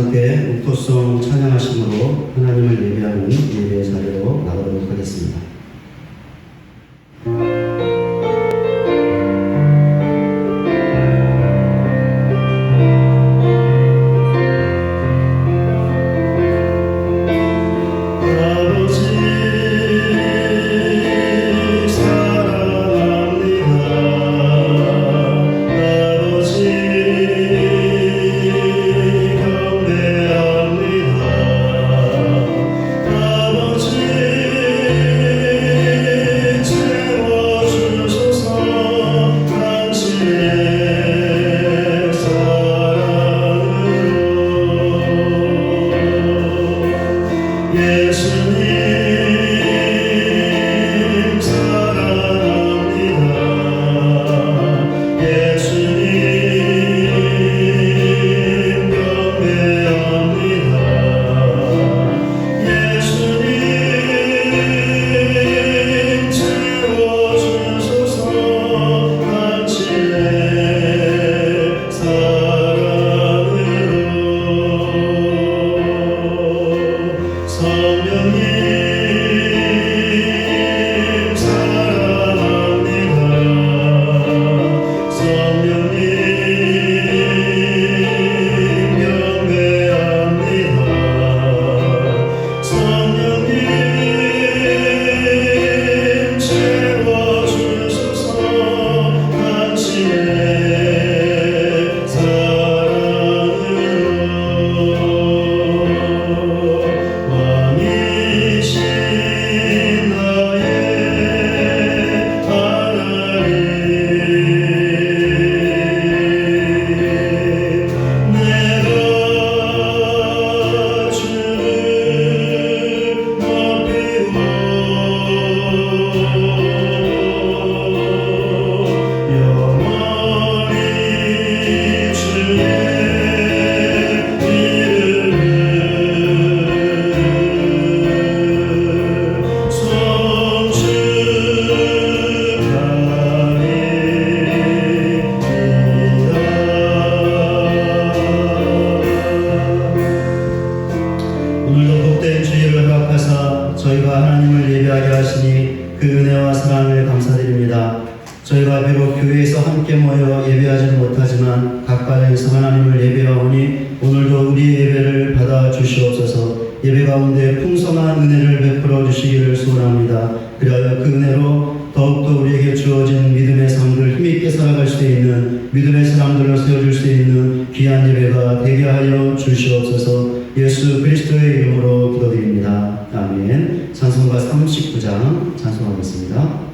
함께 묵도송 찬양하심으로 하나님을 예배하는 예배 자리로 나가도록 하겠습니다. 저희가 비록 교회에서 함께 모여 예배하지는 못하지만 각가정에서 하나님을 예배하오니 오늘도 우리 예배를 받아 주시옵소서. 예배 가운데 풍성한 은혜를 베풀어 주시기를 소원합니다. 그리하여 그 은혜로 더욱더 우리에게 주어진 믿음의 삶을 힘있게 살아갈 수 있는 믿음의 사람들로 세워줄 수 있는 귀한 예배가 되게 하여 주시옵소서. 예수 그리스도의 이름으로 기도드립니다. 아멘. 찬송가 39장 찬송하겠습니다.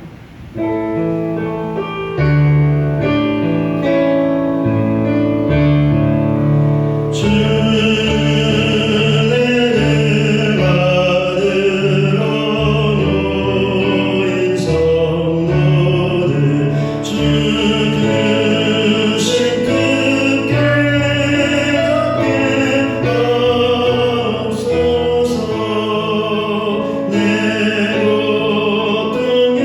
내 고통에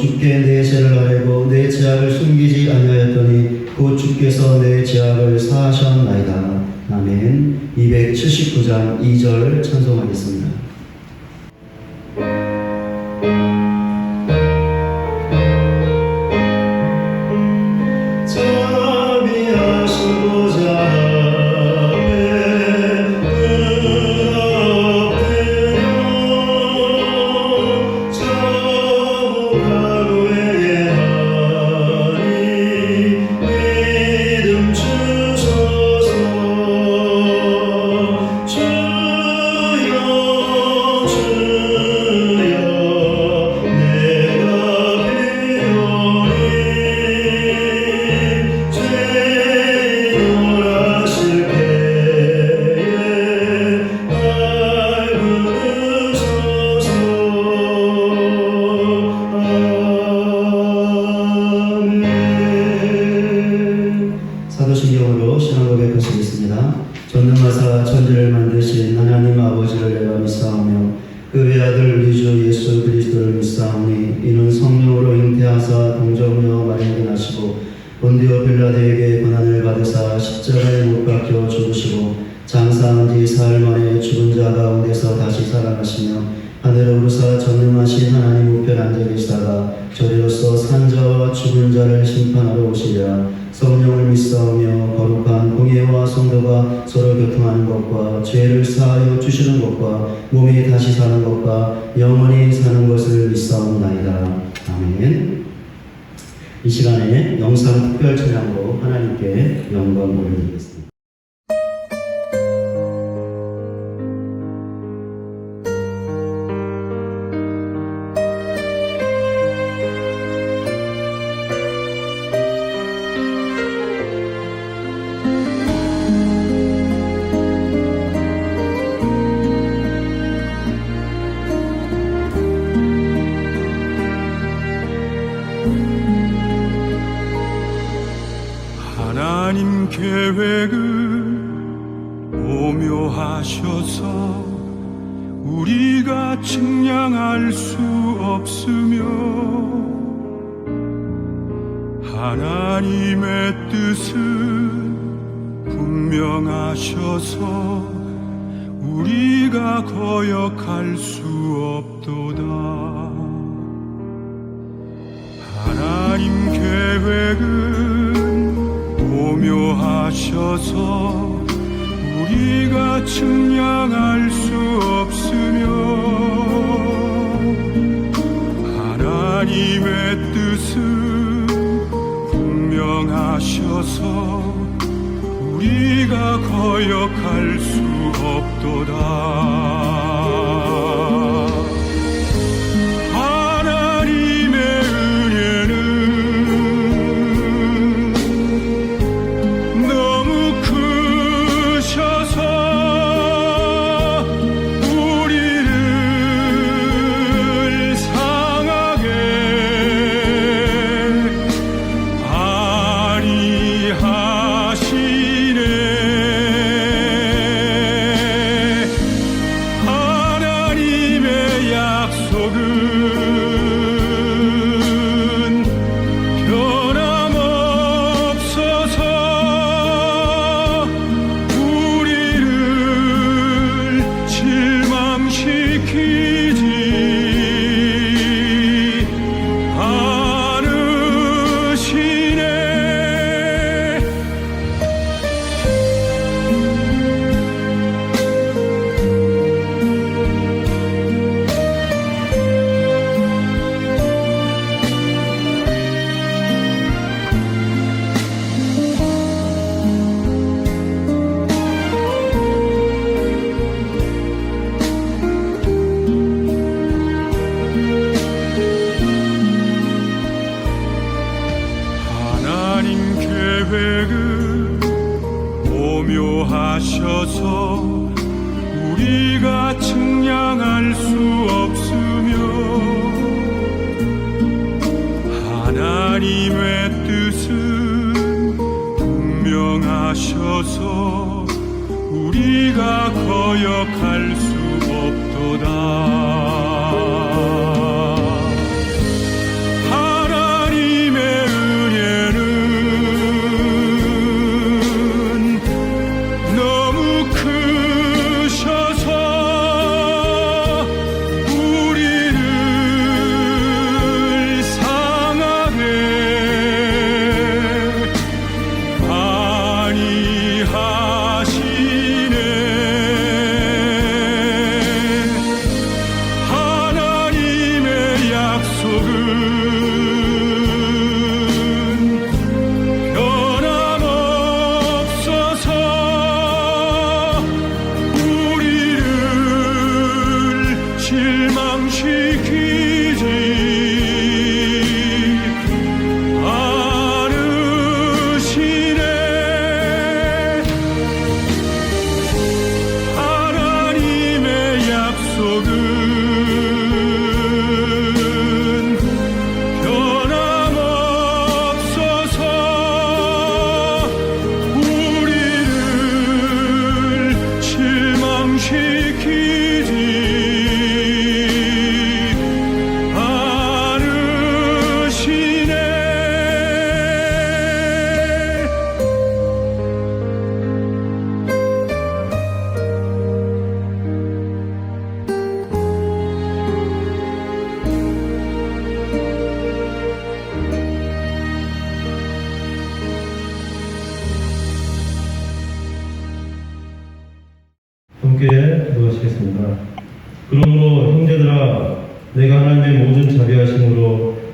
주께 내 죄를 아뢰고 내 죄악을 숨기지 아니하였더니 곧 주께서 내 죄악을 사하셨나이다. 아멘. 279장 2절 찬송하겠습니다. 사도신경으로 신앙 고백하시겠습니다. 전능하사 천지를 만드신 하나님 아버지를 내가 믿사오며 그 외아들 우리 주 예수 그리스도를 믿사오니 이는 성령으로 잉태하사 동정녀 마리아에게 나시고 본디오 빌라도에게 고난을 받으사 십자가에 못 박혀 죽으시고 장사한 지 사흘 만에 죽은 자 가운데서 다시 살아나시며 하늘에 오르사 전능하신 하나님 우편 앉아 계시다가 저리로서 산 자와 죽은 자를 심판하러 오시리라. 성령을 믿사오며 거룩한 공예와 성도가 서로 교통하는 것과 죄를 사하여 주시는 것과 몸이 다시 사는 것과 영원히 사는 것을 믿사옵나이다. 아멘. 이 시간에 영상 특별 찬양으로 하나님께 영광 올려드리겠습니다. 하나님 계획은 오묘하셔서 우리가 측량할 수 없으며 하나님의 뜻은 분명하셔서 우리가 거역할 수 없도다. 하나님 계획은 오묘하셔서 우리가 측량할 수 없으며 하나님의 뜻은 분명하셔서 우리가 거역할 수 없도다. 오묘하셔서 우리가 측량할 수 없으며 하나님의 뜻은 분명하셔서 우리가 거역할 수 없도다.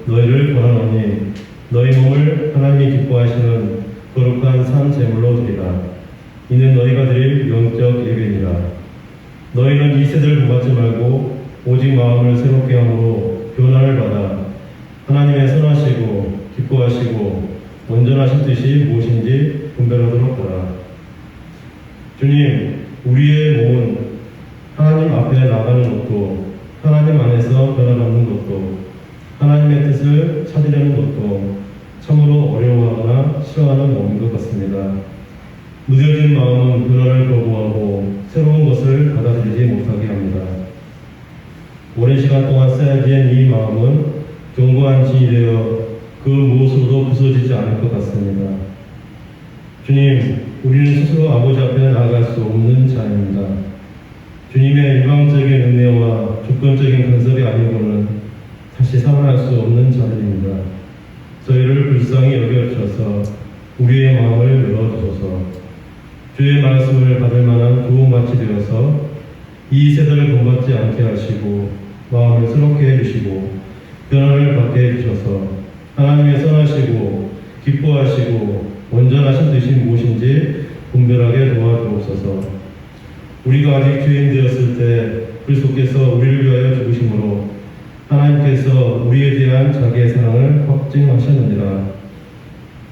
너희를 권하노니 너희 몸을 하나님이 기뻐하시는 거룩한 산 제물로 드리라. 이는 너희가 드릴 영적 예배니라. 너희는 이 세대를 본받지 말고 오직 마음을 새롭게 함으로 변화를 받아 하나님의 선하시고 기뻐하시고 온전하신 뜻이 무엇인지 분별하도록 하라. 주님, 우리의 몸은 하나님 앞에 나가는 것도 하나님 안에서 변화받는 것도 하나님의 뜻을 찾으려는 것도 참으로 어려워하거나 싫어하는 몸인 것 같습니다. 무뎌진 마음은 변화를 거부하고 새로운 것을 받아들이지 못하게 합니다. 오랜 시간 동안 쌓여진 이 마음은 견고한 진이 되어 그 무엇으로도 부서지지 않을 것 같습니다. 주님, 우리는 스스로 아버지 앞에 나아갈 수 없는 자입니다. 주님의 일방적인 은혜와 조건적인 간섭이 아니고는 다시 살아날 수 없는 자들입니다. 저희를 불쌍히 여겨주셔서 우리의 마음을 열어주소서. 주의 말씀을 받을 만한 도움같이 되어서 이 세대를 본받지 않게 하시고 마음을 새롭게 해주시고 변화를 받게 해주셔서 하나님의 선하시고 기뻐하시고 온전하신 뜻이 무엇인지 분별하게 도와주옵소서. 우리가 아직 죄인 되었을 때 그리스도께서 우리를 위하여 죽으심으로 하나님께서 우리에 대한 자기의 사랑을 확증하셨느니라.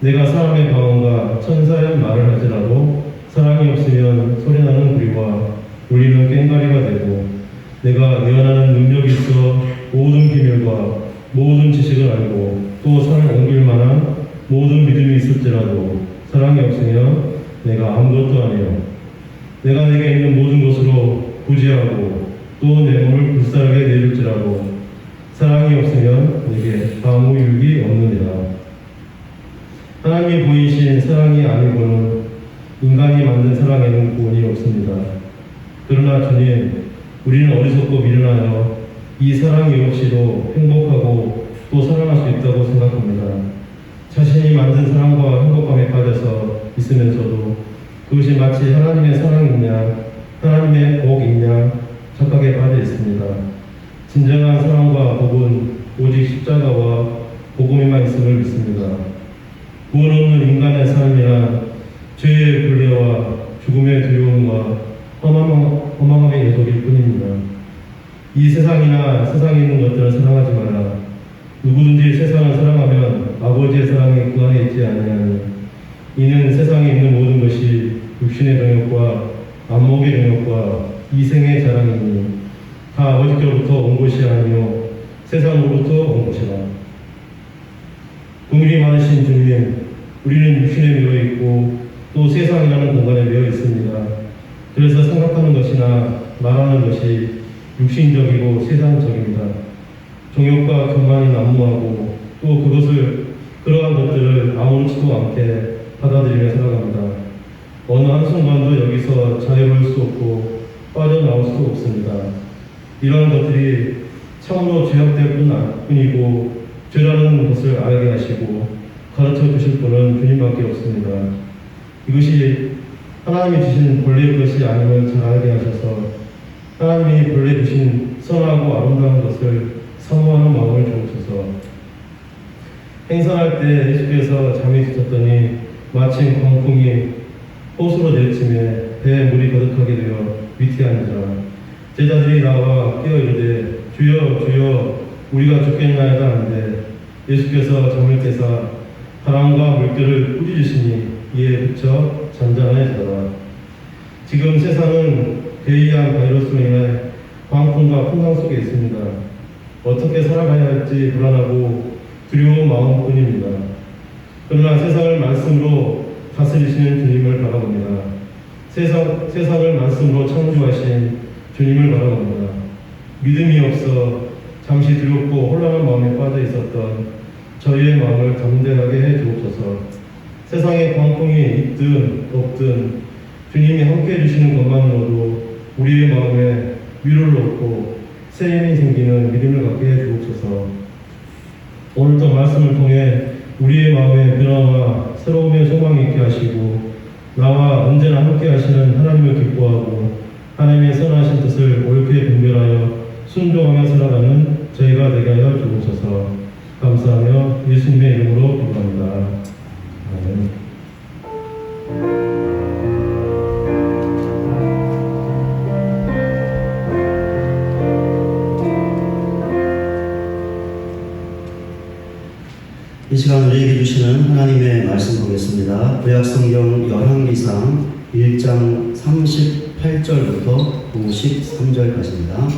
내가 사람의 방언과 천사의 말을 하지라도 사랑이 없으면 소리나는 구리와 울리는 꽹과리가 되고 내가 예언하는 능력이 있어 모든 비밀과 모든 지식을 알고 또 산을 옮길 만한 모든 믿음이 있을지라도 사랑이 없으면 내가 아무것도 아니요. 내가 내게 있는 모든 것으로 구제하고 또 내 몸을 불쌍하게 내줄지라도 사랑이 없으면 내게 아무 유익이 없느니라. 하나님이 보이신 사랑이 아니고는 인간이 만든 사랑에는 구원이 없습니다. 그러나 주님, 우리는 어리석고 미련하여 이 사랑이 없이도 행복하고 또 사랑할 수 있다고 생각합니다. 자신이 만든 사랑과 행복감에 빠져서 있으면서도 그것이 마치 하나님의 사랑이냐 하나님의 복이냐 착각에 빠져 있습니다. 진정한 사랑과 복은 오직 십자가와 복음에만 있음을 믿습니다. 구원 없는 인간의 삶이나 죄의 굴레와 죽음의 두려움과 허망함의 예속일 뿐입니다. 이 세상이나 세상에 있는 것들을 사랑하지 마라. 누구든지 세상을 사랑하면 아버지의 사랑이 그 안에 있지 아니하니 이는 세상에 있는 모든 것이 육신의 병역과 안목의 병역과 이생의 자랑이니 다 아버지께로부터 온 것이 아니요 세상으로부터 온 것이라. 긍휼이 많으신 주님, 우리는 육신에 매여 있고 또 세상이라는 공간에 매여 있습니다. 그래서 생각하는 것이나 말하는 것이 육신적이고 세상적입니다. 정욕과 교만이 난무하고 또 그러한 것들을 아무렇지도 않게 받아들이며 살아갑니다. 어느 한순간도 여기서 자유로울 수 없고 빠져나올 수 없습니다. 이러한 것들이 참으로 죄악될 뿐이고 죄라는 것을 알게 하시고 가르쳐 주실 분은 주님밖에 없습니다. 이것이 하나님이 주신 본래의 것이 아님을 잘 알게 하셔서 하나님이 본래 주신 선하고 아름다운 것을 사모하는 마음을 주옵소서. 행선할 때 예수께서 잠이 드셨더니 마침 광풍이 호수로 내리침에 배에 물이 가득하게 되어 위태한지라. 제자들이 나와 깨어 이르되 주여 주여 우리가 죽겠나이다 하는데 예수께서 잠을 깨사 바람과 물결을 꾸짖으시니 이에 그쳐 잠잠해지더라. 지금 세상은 괴이한 바이러스로 인해 광풍과 풍랑 속에 있습니다. 어떻게 살아가야 할지 불안하고 두려운 마음뿐입니다. 그러나 세상을 말씀으로 다스리시는 주님을 바라봅니다. 세상을 말씀으로 창조하신 주님을 바라봅니다. 믿음이 없어 잠시 두렵고 혼란한 마음에 빠져 있었던 저희의 마음을 담대하게 해 주옵소서. 세상에 광풍이 있든 없든 주님이 함께 해주시는 것만으로도 우리의 마음에 위로를 얻고 새 힘이 생기는 믿음을 갖게 해 주옵소서. 오늘도 말씀을 통해 우리의 마음에 변화와 새로움의 소망이 있게 하시고 나와 언제나 함께 하시는 하나님을 기뻐하고 하나님의 선하신 뜻을 옳게 분별하여 순종하며 살아가는 저희가 되게 하여 주옵소서. 감사하며 예수님의 이름으로 기도합니다. 아멘. 이 시간 우리에게 주시는 하나님의 말씀 보겠습니다. 구약성경 열왕기상 1장 38절부터 53절까지입니다.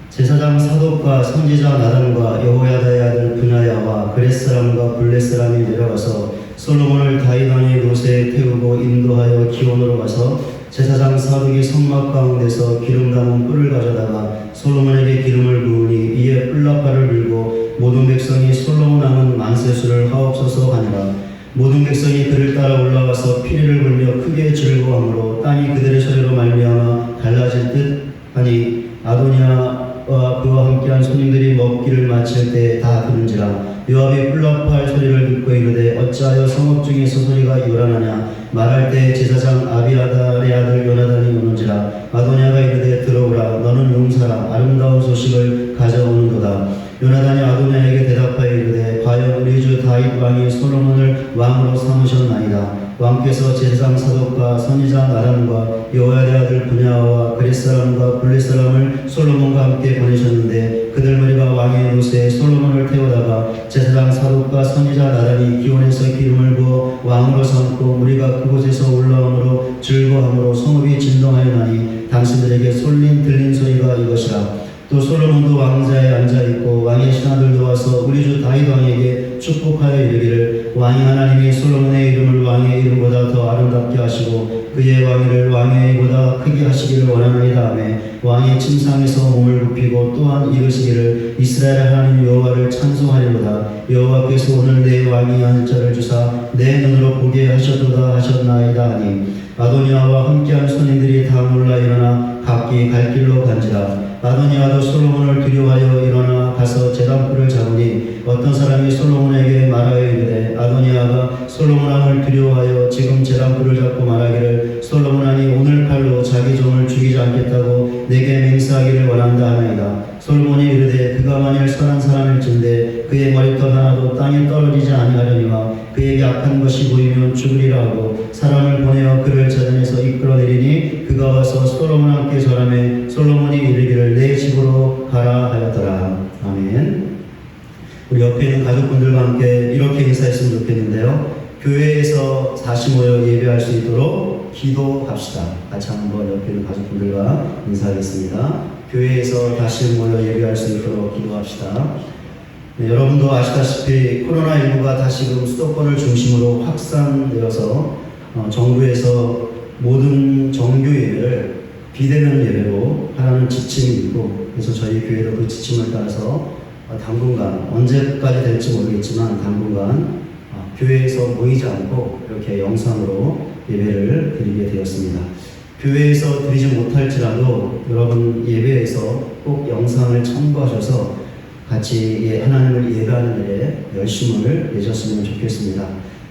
제사장 사독과 선지자 나단과 여호야다의 아들 브나야와 그렛 사람과 블렛 사람이 내려가서 솔로몬을 다윗 왕의 노새에 태우고 인도하여 기온으로 가서 제사장 사독이 성막 가운데서 기름 담은 뿔을 가져다가 솔로몬에게 기름을 부으니 이에 뿔나팔을 불고 모든 백성이 솔로몬 왕은 만세수를 하옵소서 하니라. 모든 백성이 그를 따라 올라가서 피리를 불며 크게 즐거워하므로 땅이 그들의 소리로 말미암아 달라질 듯 하니 아도니아와 그와 함께한 손님들이 먹기를 마칠 때 다 들은지라. 요압이 뿔나팔 소리를 듣고 이르되 어찌하여 성읍 중에서 소리가 요란하냐. 말할 때 제사장 아비아달의 아들 요나단이 오는지라. 아도니아가 이르되 들어오라. 너는 용사라. 아름다운 소식을 가져오는도다. 요나단이 아도니아에게 대답하여 이르되 과연 우리 주 다윗 왕이 솔로몬을 왕으로 삼으셨나이다. 왕께서 제사장 사독과 선지자 나단과 여호야다의 아들 브냐와 그렛 사람과 블렛 사람을 솔로몬과 함께 보내셨는데 그들 머리가 왕의 노새에 솔로몬을 태우다가 제사장 사독과 선지자 나단이 기온에서 기름을 부어 왕으로 삼고 우리가 그곳에서 올라오므로 즐거워함으로 성읍이 진동하여나니 당신들에게 들린 소리가 이것이라. 또 솔로몬도 왕자에 앉아있고 왕의 신하들도 와서 우리 주 다윗 왕에게 축복하여 이르기를 왕이 하나님이 솔로몬의 이름을 왕의 이름보다 더 아름답게 하시고 그의 왕위를 왕의 보다 크게 하시기를 원하나이다 하며 왕이 침상에서 몸을 굽히고 또한 이르시기를 이스라엘 하나님 여호와를 찬송하리로다. 여호와께서 오늘 내 왕이 앉을 자를 주사 내 눈으로 보게 하셨도다 하셨나이다 하니 아도니아와 함께한 손님들이 다 놀라 일어나 각기 갈 길로 간지라. 아도니아도 솔로몬을 두려워하여 일어나 가서 제단불을 잡으니 어떤 사람이 솔로몬에게 말하여 이르되 아도니아가 솔로몬 왕을 두려워하여 지금 제단불을 잡고 말하기를 솔로몬 왕이 오늘 칼로 자기 종을 죽이지 않겠다고 내게 맹세하기를 원한다 하나이다. 솔로몬이 이르되 그가 만일 선한 사람일진데 그의 머리털 하나도 땅에 떨어지지 아니하려니와 그에게 악한 것이 보이면 죽으리라 하고 사람을 보내어 그를 제단에서 이끌어내리니 그가 와서 솔로몬 함께 절하매 솔로몬이 이르기를 내 집으로 가라 하였더라. 아멘. 우리 옆에 있는 가족분들과 함께 이렇게 인사했으면 좋겠는데요. 교회에서 다시 모여 예배할 수 있도록 기도합시다. 같이 한번 옆에 있는 가족분들과 인사하겠습니다. 교회에서 다시 모여 예배할 수 있도록 기도합시다. 네, 여러분도 아시다시피 코로나19가 다시금 수도권을 중심으로 확산되어서 정부에서 모든 정규 예배를 비대면 예배로 하라는 지침이 있고 그래서 저희 교회도 그 지침을 따라서 당분간 언제까지 될지 모르겠지만 당분간 교회에서 모이지 않고 이렇게 영상으로 예배를 드리게 되었습니다. 교회에서 드리지 못할지라도 여러분 예배에서 꼭 영상을 첨부하셔서 같이 하나님을 예배하는 일에 열심을 내셨으면 좋겠습니다.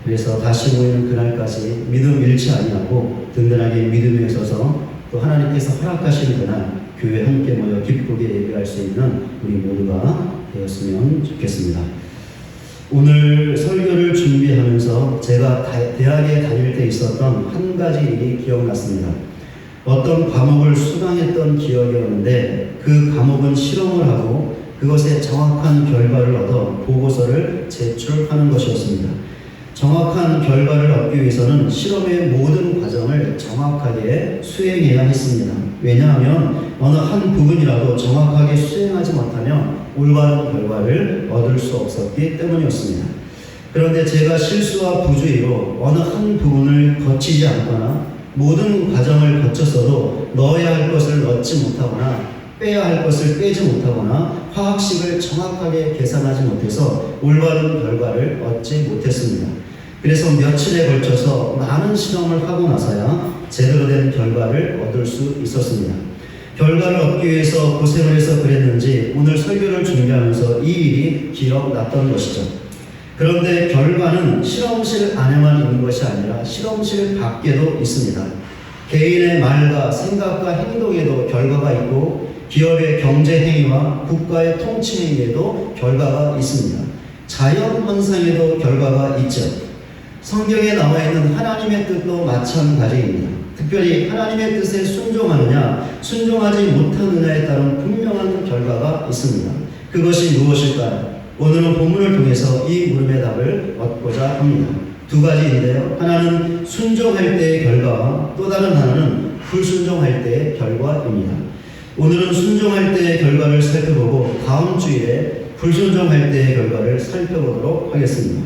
그래서 다시 모이는 그날까지 믿음 잃지 아니하고 든든하게 믿음에 있어서 또 하나님께서 허락하시는 그날 교회 함께 모여 기쁘게 예배할 수 있는 우리 모두가 되었으면 좋겠습니다. 오늘 설교를 준비하면서 제가 대학에 다닐 때 있었던 한 가지 일이 기억났습니다. 어떤 과목을 수강했던 기억이었는데 그 과목은 실험을 하고 그것에 정확한 결과를 얻어 보고서를 제출하는 것이었습니다. 정확한 결과를 얻기 위해서는 실험의 모든 과정을 정확하게 수행해야 했습니다. 왜냐하면 어느 한 부분이라도 정확하게 수행하지 못하면 올바른 결과를 얻을 수 없었기 때문이었습니다. 그런데 제가 실수와 부주의로 어느 한 부분을 거치지 않거나 모든 과정을 거쳤어도 넣어야 할 것을 넣지 못하거나 빼야 할 것을 빼지 못하거나 화학식을 정확하게 계산하지 못해서 올바른 결과를 얻지 못했습니다. 그래서 며칠에 걸쳐서 많은 실험을 하고 나서야 제대로 된 결과를 얻을 수 있었습니다. 결과를 얻기 위해서 고생을 해서 그랬는지 오늘 설교를 준비하면서 이 일이 기억났던 것이죠. 그런데 결과는 실험실 안에만 있는 것이 아니라 실험실 밖에도 있습니다. 개인의 말과 생각과 행동에도 결과가 있고 기업의 경제 행위와 국가의 통치 행위에도 결과가 있습니다. 자연 현상에도 결과가 있죠. 성경에 나와 있는 하나님의 뜻도 마찬가지입니다. 특별히 하나님의 뜻에 순종하느냐, 순종하지 못하느냐에 따른 분명한 결과가 있습니다. 그것이 무엇일까요? 오늘은 본문을 통해서 이 물음의 답을 얻고자 합니다. 두 가지인데요. 하나는 순종할 때의 결과와 또 다른 하나는 불순종할 때의 결과입니다. 오늘은 순종할 때의 결과를 살펴보고 다음 주일에 불순종할 때의 결과를 살펴보도록 하겠습니다.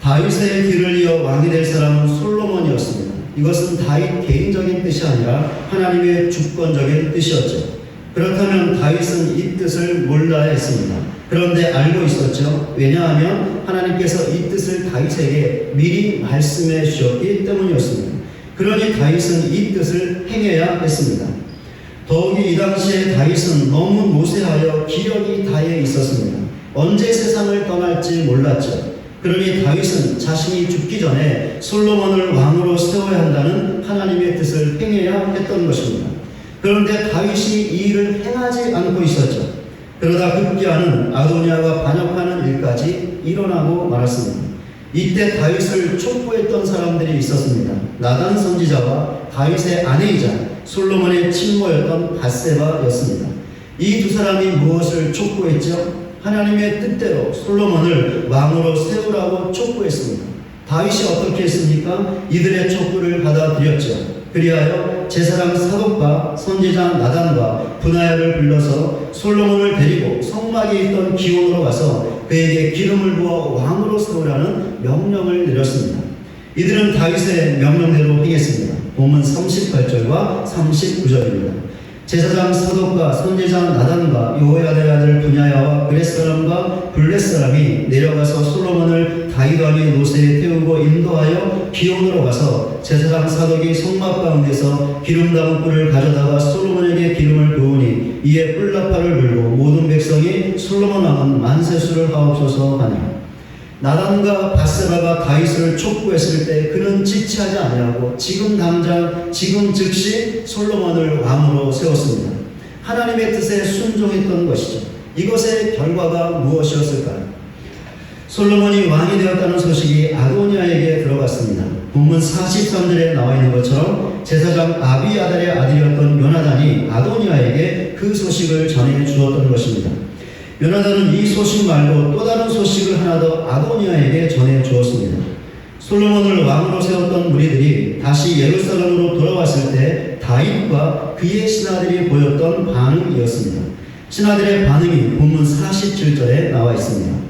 다윗의 길을 이어 왕이 될 사람은 솔로몬이었습니다. 이것은 다윗 개인적인 뜻이 아니라 하나님의 주권적인 뜻이었죠. 그렇다면 다윗은 이 뜻을 몰라야 했습니다. 그런데 알고 있었죠. 왜냐하면 하나님께서 이 뜻을 다윗에게 미리 말씀해 주셨기 때문이었습니다. 그러니 다윗은 이 뜻을 행해야 했습니다. 더욱이 이 당시에 다윗은 너무 노쇠하여 기력이 다해 있었습니다. 언제 세상을 떠날지 몰랐죠. 그러니 다윗은 자신이 죽기 전에 솔로몬을 왕으로 세워야 한다는 하나님의 뜻을 행해야 했던 것입니다. 그런데 다윗이 이 일을 행하지 않고 있었죠. 그러다 급기야는 아도니아가 반역하는 일까지 일어나고 말았습니다. 이때 다윗을 촉구했던 사람들이 있었습니다. 나단 선지자와 다윗의 아내이자 솔로몬의 친모였던 밧세바였습니다. 이 두 사람이 무엇을 촉구했죠? 하나님의 뜻대로 솔로몬을 왕으로 세우라고 촉구했습니다. 다윗이 어떻게 했습니까? 이들의 촉구를 받아들였죠. 그리하여 제사장 사독과 선지자 나단과 브나야를 불러서 솔로몬을 데리고 성막에 있던 기온으로 가서 그에게 기름을 부어 왕으로 세우라는 명령을 내렸습니다. 이들은 다윗의 명령대로 행했습니다. 본문 38절과 39절입니다. 제사장 사독과 선지자 나단과 여호야다의 아들 브냐야와 그렛 사람과 블렛 사람이 내려가서 솔로몬을 다윗 왕의 노새에 태우고 인도하여 기온으로 가서 제사장 사독이 성막 가운데서 기름 담은 뿔을 가져다가 솔로몬에게 기름을 부으니 이에 뿔나팔을 불고 모든 백성이 솔로몬 왕은 만세수를 하옵소서 하니 나단과 밧세바가 다윗을 촉구했을 때 그는 지체하지 아니하고 지금 당장 지금 즉시 솔로몬을 왕으로 세웠습니다. 하나님의 뜻에 순종했던 것이죠. 이것의 결과가 무엇이었을까요? 솔로몬이 왕이 되었다는 소식이 아도니아에게 들어갔습니다. 본문 43절에 나와 있는 것처럼 제사장 아비아달의 아들이었던 요나단이 아도니아에게 그 소식을 전해 주었던 것입니다. 요나단은 이 소식 말고 또 다른 소식을 하나 더 아도니아에게 전해 주었습니다. 솔로몬을 왕으로 세웠던 무리들이 다시 예루살렘으로 돌아왔을 때 다윗과 그의 신하들이 보였던 반응이었습니다. 신하들의 반응이 본문 47절에 나와 있습니다.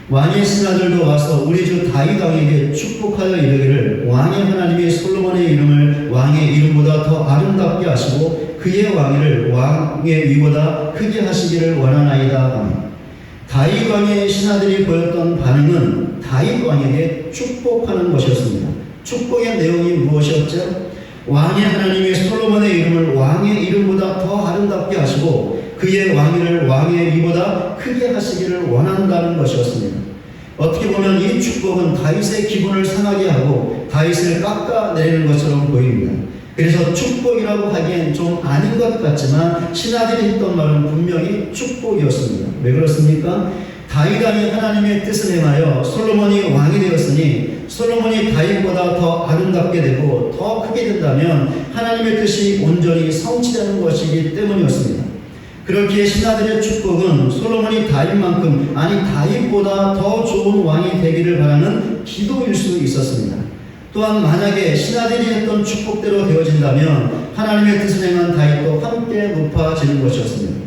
왕의 신하들도 와서 우리 주 다윗 왕에게 축복하여 이르기를 왕의 하나님이 솔로몬의 이름을 왕의 이름보다 더 아름답게 하시고 그의 왕위를 왕의 위보다 크게 하시기를 원하나이다 하니 다윗 왕의 신하들이 보였던 반응은 다윗 왕에게 축복하는 것이었습니다. 축복의 내용이 무엇이었죠? 왕의 하나님이 솔로몬의 이름을 왕의 이름보다 더 아름답게 하시고 그의 왕위를 왕의 위보다 크게 하시기를 원한다는 것이었습니다. 어떻게 보면 이 축복은 다윗의 기분을 상하게 하고 다윗을 깎아내리는 것처럼 보입니다. 그래서 축복이라고 하기엔 좀 아닌 것 같지만 신하들이 했던 말은 분명히 축복이었습니다. 왜 그렇습니까? 다윗 왕이 하나님의 뜻을 행하여 솔로몬이 왕이 되었으니 솔로몬이 다윗보다 더 아름답게 되고 더 크게 된다면 하나님의 뜻이 온전히 성취되는 것이기 때문이었습니다. 그렇기에 신하들의 축복은 솔로몬이 다윗만큼 아니 다윗보다 더 좋은 왕이 되기를 바라는 기도일 수 있었습니다. 또한 만약에 신하들이 했던 축복대로 되어진다면 하나님의 뜻을 행한 다윗도 함께 높아지는 것이었습니다.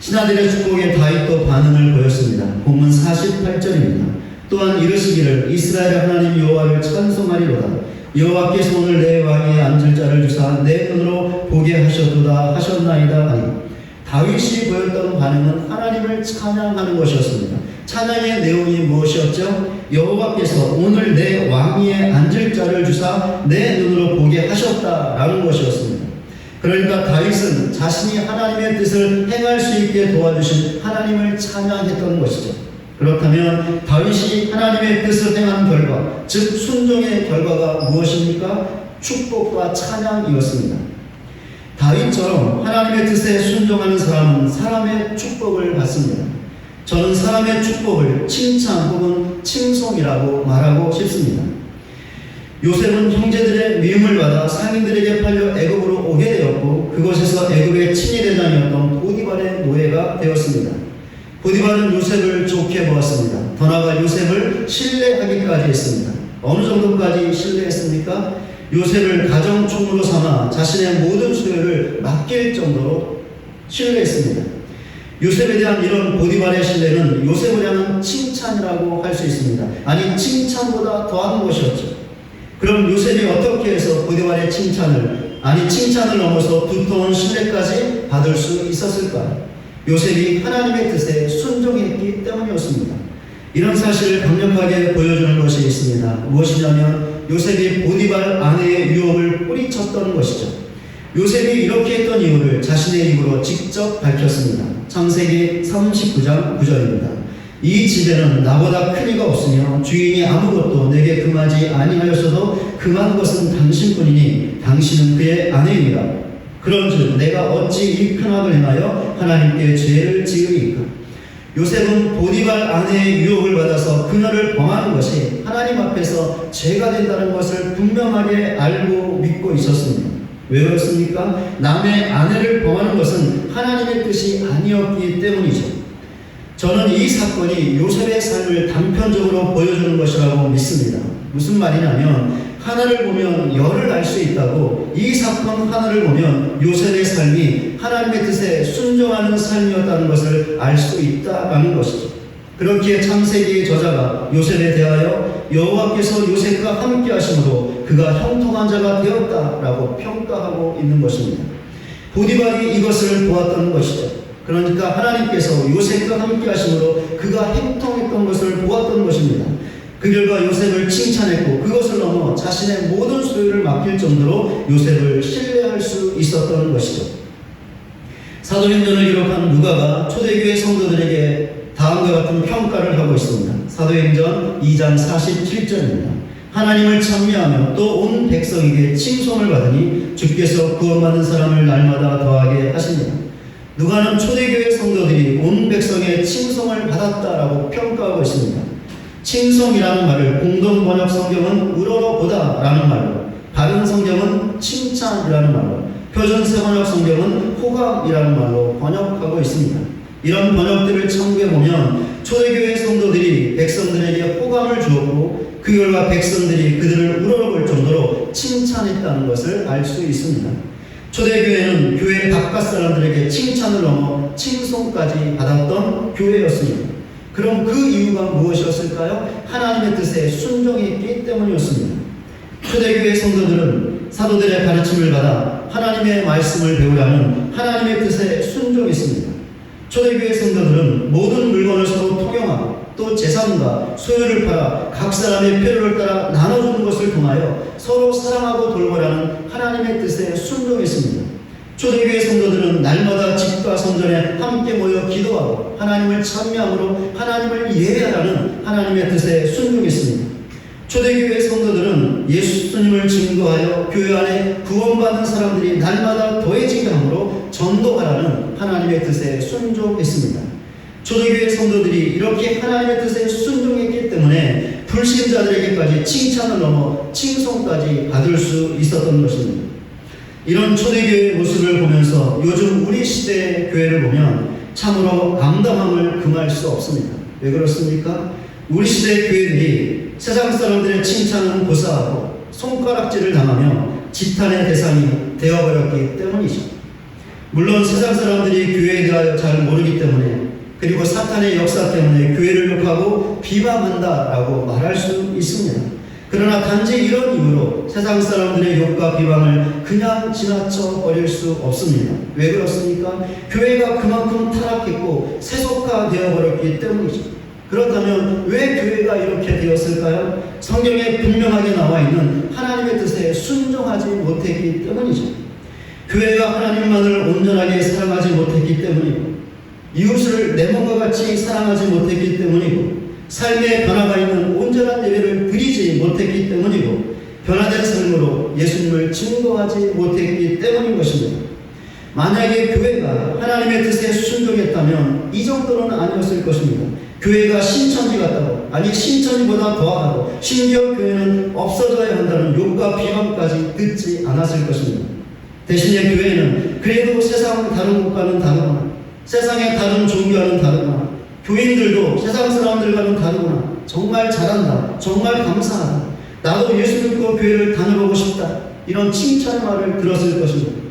신하들의 축복에 다윗도 반응을 보였습니다. 본문 48절입니다. 또한 이르시기를 이스라엘의 하나님 여호와를 찬송하리로다. 여호와께서 오늘 내 왕위에 앉을 자를 주사 내 눈으로 보게 하셨도다 하셨나이다 하니 다윗이 보였던 반응은 하나님을 찬양하는 것이었습니다. 찬양의 내용이 무엇이었죠? 여호와께서 오늘 내 왕위에 앉을 자를 주사 내 눈으로 보게 하셨다라는 것이었습니다. 그러니까 다윗은 자신이 하나님의 뜻을 행할 수 있게 도와주신 하나님을 찬양했던 것이죠. 그렇다면 다윗이 하나님의 뜻을 행한 결과, 즉 순종의 결과가 무엇입니까? 축복과 찬양이었습니다. 다윗처럼 하나님의 뜻에 순종하는 사람은 사람의 축복을 받습니다. 저는 사람의 축복을 칭찬 혹은 칭송이라고 말하고 싶습니다. 요셉은 형제들의 미움을 받아 상인들에게 팔려 애굽으로 오게 되었고 그곳에서 애굽의 친위대장이었던 보디발의 노예가 되었습니다. 보디발은 요셉을 좋게 보았습니다. 더 나아가 요셉을 신뢰하기까지 했습니다. 어느 정도까지 신뢰했습니까? 요셉을 가정총무로 삼아 자신의 모든 소유를 맡길 정도로 신뢰했습니다. 요셉에 대한 이런 보디발의 신뢰는 요셉을 향한 칭찬이라고 할 수 있습니다. 아니, 칭찬보다 더한 것이었죠. 그럼 요셉이 어떻게 해서 보디발의 칭찬을 넘어서 두터운 신뢰까지 받을 수 있었을까요? 요셉이 하나님의 뜻에 순종했기 때문이었습니다. 이런 사실을 강력하게 보여주는 것이 있습니다. 무엇이냐면 요셉이 보디발 아내의 유혹을 뿌리쳤던 것이죠. 요셉이 이렇게 했던 이유를 자신의 입으로 직접 밝혔습니다. 창세기 39장 9절입니다. 이 집에는 나보다 큰 이가 없으며 주인이 아무것도 내게 금하지 아니하였어도 금한 것은 당신뿐이니 당신은 그의 아내입니다. 그런즉 내가 어찌 이 큰 악을 행하여 하나님께 죄를 지으리이까. 요셉은 보디발 아내의 유혹을 받아서 그녀를 범하는 것이 하나님 앞에서 죄가 된다는 것을 분명하게 알고 믿고 있었습니다. 왜 그렇습니까? 남의 아내를 범하는 것은 하나님의 뜻이 아니었기 때문이죠. 저는 이 사건이 요셉의 삶을 단편적으로 보여주는 것이라고 믿습니다. 무슨 말이냐면 하나를 보면 열을 알 수 있다고, 이 사건 하나를 보면 요셉의 삶이 하나님의 뜻에 순종하는 삶이었다는 것을 알 수 있다라는 것이죠. 그렇기에 창세기의 저자가 요셉에 대하여 여호와께서 요셉과 함께 하심으로 그가 형통한 자가 되었다라고 평가하고 있는 것입니다. 보디발이 이것을 보았던 것이죠. 그러니까 하나님께서 요셉과 함께 하심으로 그가 형통했던 것을 보았던 것입니다. 그 결과 요셉을 칭찬했고 그것을 넘어 자신의 모든 소유를 맡길 정도로 요셉을 신뢰할 수 있었던 것이죠. 사도행전을 기록한 누가가 초대교회 성도들에게 다음과 같은 평가를 하고 있습니다. 사도행전 2장 47절입니다. 하나님을 찬미하며 또 온 백성에게 칭송을 받으니 주께서 구원받는 사람을 날마다 더하게 하십니다. 누가는 초대교회 성도들이 온 백성의 칭송을 받았다라고 평가하고 있습니다. 칭송이라는 말을 공동 번역 성경은 우러러보다 라는 말로, 다른 성경은 칭찬이라는 말로, 표준 세번역 성경은 호감이라는 말로 번역하고 있습니다. 이런 번역들을 참고해보면 초대교회 성도들이 백성들에게 호감을 주었고 그 결과 백성들이 그들을 우러러볼 정도로 칭찬했다는 것을 알 수 있습니다. 초대교회는 교회 바깥 사람들에게 칭찬을 넘어 칭송까지 받았던 교회였습니다. 그럼 그 이유가 무엇이었을까요? 하나님의 뜻에 순종했기 때문이었습니다. 초대교회 성도들은 사도들의 가르침을 받아 하나님의 말씀을 배우라는 하나님의 뜻에 순종했습니다. 초대교회 성도들은 모든 물건을 서로 통용하고 또 재산과 소유를 팔아 각 사람의 필요를 따라 나눠주는 것을 통하여 서로 사랑하고 돌보라는 하나님의 뜻에 순종했습니다. 초대교회 성도들은 날마다 집과 성전에 함께 모여 기도하고 하나님을 찬미함으로 하나님을 예배하라는 하나님의 뜻에 순종했습니다. 초대교회 성도들은 예수님을 증거하여 교회 안에 구원받는 사람들이 날마다 더해지게 함으로 전도하라는 하나님의 뜻에 순종했습니다. 초대교회 성도들이 이렇게 하나님의 뜻에 순종했기 때문에 불신자들에게까지 칭찬을 넘어 칭송까지 받을 수 있었던 것입니다. 이런 초대교회의 모습을 보면서 요즘 우리 시대의 교회를 보면 참으로 암담함을 금할 수 없습니다. 왜 그렇습니까? 우리 시대의 교회들이 세상 사람들의 칭찬은 고사하고 손가락질을 당하며 지탄의 대상이 되어버렸기 때문이죠. 물론 세상 사람들이 교회에 대하여 잘 모르기 때문에, 그리고 사탄의 역사 때문에 교회를 욕하고 비방한다라고 말할 수 있습니다. 그러나 단지 이런 이유로 세상 사람들의 욕과 비방을 그냥 지나쳐 버릴 수 없습니다. 왜 그렇습니까? 교회가 그만큼 타락했고 세속화되어 버렸기 때문이죠. 그렇다면 왜 교회가 이렇게 되었을까요? 성경에 분명하게 나와 있는 하나님의 뜻에 순종하지 못했기 때문이죠. 교회가 하나님만을 온전하게 사랑하지 못했기 때문이고, 이웃을 내 몸과 같이 사랑하지 못했기 때문이고, 삶의 변화가 있는 온전한 예배를 드리지 못했기 때문이고, 변화된 삶으로 예수님을 증거하지 못했기 때문인 것입니다. 만약에 교회가 하나님의 뜻에 순종했다면 이 정도는 아니었을 것입니다. 교회가 신천지 같다고, 아니 신천지보다 더하다고, 심지어 교회는 없어져야 한다는 욕과 비방까지 듣지 않았을 것입니다. 대신에 교회는 그래도 세상 다른 곳과는 다르구나, 세상의 다른 종교와는 다르구나, 교인들도 세상 사람들과는 다르구나, 정말 잘한다, 정말 감사하다, 나도 예수 믿고 교회를 다녀보고 싶다, 이런 칭찬 말을 들었을 것입니다.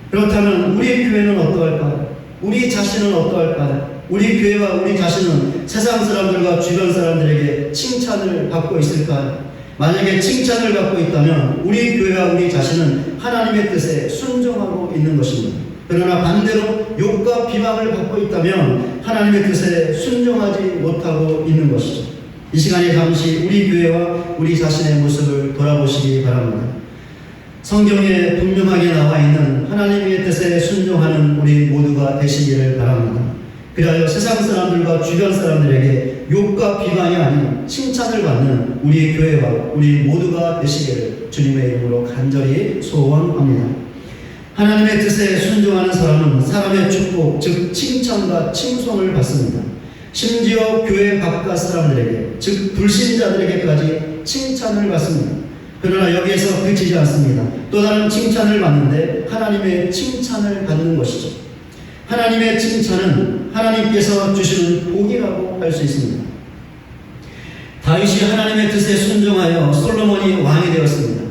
그렇다면 우리 교회는 어떠할까요? 우리 자신은 어떠할까요? 우리 교회와 우리 자신은 세상 사람들과 주변 사람들에게 칭찬을 받고 있을까요? 만약에 칭찬을 받고 있다면 우리 교회와 우리 자신은 하나님의 뜻에 순종하고 있는 것입니다. 그러나 반대로 욕과 비방을 받고 있다면 하나님의 뜻에 순종하지 못하고 있는 것이죠. 이 시간에 잠시 우리 교회와 우리 자신의 모습을 돌아보시기 바랍니다. 성경에 분명하게 나와 있는 하나님의 뜻에 순종하는 우리 모두가 되시기를 바랍니다. 그리하여 세상 사람들과 주변 사람들에게 욕과 비방이 아닌 칭찬을 받는 우리 교회와 우리 모두가 되시기를 주님의 이름으로 간절히 소원합니다. 하나님의 뜻에 순종하는 사람은 사람의 축복, 즉 칭찬과 칭송을 받습니다. 심지어 교회 바깥 사람들에게, 즉 불신자들에게까지 칭찬을 받습니다. 그러나 여기에서 그치지 않습니다. 또 다른 칭찬을 받는데 하나님의 칭찬을 받는 것이죠. 하나님의 칭찬은 하나님께서 주시는 복이라고 할 수 있습니다. 다윗이 하나님의 뜻에 순종하여 솔로몬이 왕이 되었습니다.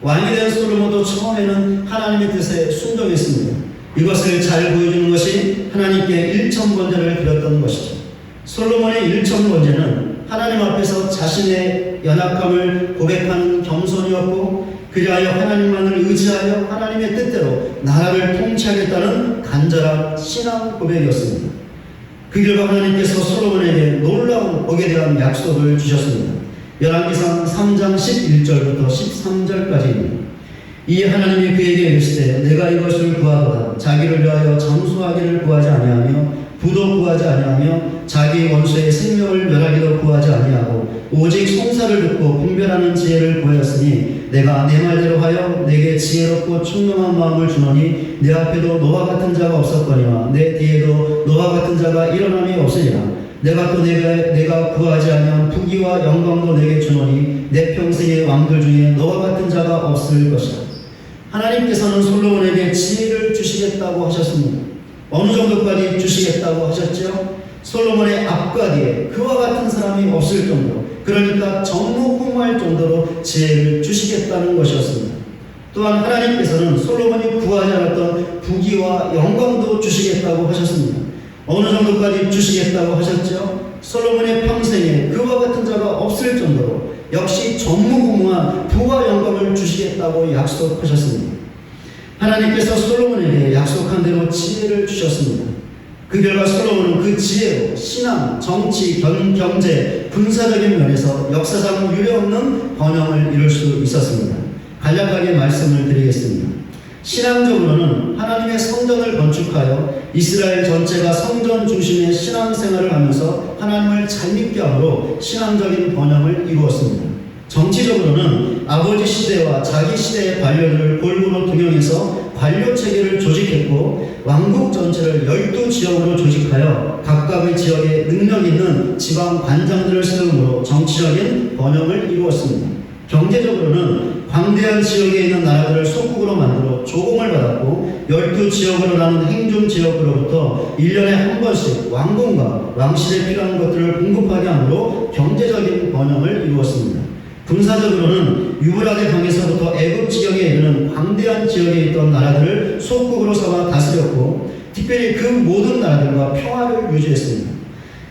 왕이 된 솔로몬도 처음에는 하나님의 뜻에 순종했습니다. 이것을 잘 보여주는 것이 하나님께 일천번제를 드렸던 것이죠. 솔로몬의 일천번제는 하나님 앞에서 자신의 연약함을 고백하는 겸손이었고, 그리하여 하나님만을 의지하여 하나님의 뜻대로 나라를 통치하겠다는 간절한 신앙 고백이었습니다. 그 결과 하나님께서 솔로몬에게 놀라운 복에 대한 약속을 주셨습니다. 열왕기상 3장 11절부터 13절까지입니다. 이 하나님이 그에게 이르시되 내가 이것을 구하도다. 자기를 위하여 장수하기를 구하지 아니하며 부도 구하지 아니하며 자기 원수의 생명을 멸하기도 구하지 아니하고 오직 송사를 듣고 분별하는 지혜를 구하였으니 내가 내 말대로 하여 내게 지혜롭고 총명한 마음을 주노니 내 앞에도 너와 같은 자가 없었거니와 내 뒤에도 너와 같은 자가 일어남이 없으리라. 내가 또 내가 구하지 아니한 부귀와 영광도 내게 주노니 내 평생의 왕들 중에 너와 같은 자가 없을 것이다. 하나님께서는 솔로몬에게 지혜를 주시겠다고 하셨습니다. 어느 정도까지 주시겠다고 하셨죠? 솔로몬의 앞과 뒤에 그와 같은 사람이 없을 정도로, 그러니까 전무후무할 정도로 지혜를 주시겠다는 것이었습니다. 또한 하나님께서는 솔로몬이 구하지 않았던 부귀와 영광도 주시겠다고 하셨습니다. 어느 정도까지 주시겠다고 하셨죠? 솔로몬의 평생에 그와 같은 자가 없을 정도로 역시 전무후무한 부와 영광을 주시겠다고 약속하셨습니다. 하나님께서 솔로몬에게 약속한 대로 지혜를 주셨습니다. 그 결과 솔로몬은 그 지혜로 신앙, 정치, 경제, 군사적인 면에서 역사상 유례없는 번영을 이룰 수 있었습니다. 간략하게 말씀을 드리겠습니다. 신앙적으로는 하나님의 성전을 건축하여 이스라엘 전체가 성전 중심의 신앙생활을 하면서 하나님을 잘 믿게 함으로 신앙적인 번영을 이루었습니다. 정치적으로는 아버지 시대와 자기 시대의 관료들을 골고루 등용해서 관료체계를 조직했고 왕국 전체를 12지역으로 조직하여 각각의 지역에 능력 있는 지방 관장들을 세움으로 정치적인 번영을 이루었습니다. 경제적으로는 광대한 지역에 있는 나라들을 속국으로 만들어 조공을 받았고 12지역으로 나눈 행정지역으로부터 1년에 한 번씩 왕궁과 왕실에 필요한 것들을 공급하게 함으로 경제적인 번영을 이루었습니다. 군사적으로는 유브라데 강에서부터 애굽 지경에 이르는 광대한 지역에 있던 나라들을 속국으로 삼아 다스렸고 특별히 그 모든 나라들과 평화를 유지했습니다.